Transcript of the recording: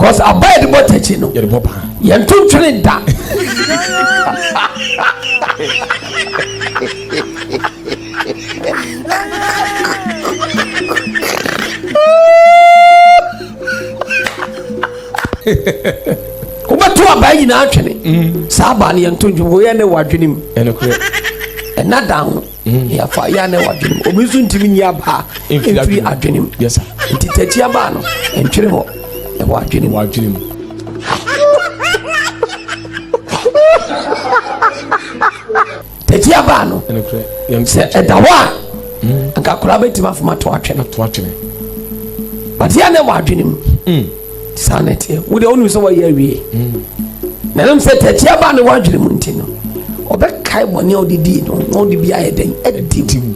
because abide the botech no yɛde bɔ pa yɛnto ntwene da wobɛto abaa nyinaa twene saa abaa no yɛnto ntwene wɔyɛ ne wadwene mu ɛna da ho yɛfa yɛ ne wadwene mu obi nso ntimi nyi abaa ɛmfiri adwene mu nti takyi abaa no ɛntwere hɔ ɛwɔ adwene mu takyi abaa no sɛ ɛda hɔ a anka koraa bɛtumi afoma to atwene but yɛ ne wɔ adwene mu saa ne teɛ wode wonim sɛ wɔyɛ awie na ɛnom sɛ takyi abaa ne wɔ adwene mu nti no ɔbɛkae bɔne a wode dii no na wode bi ayɛ dɛn ɛdi mu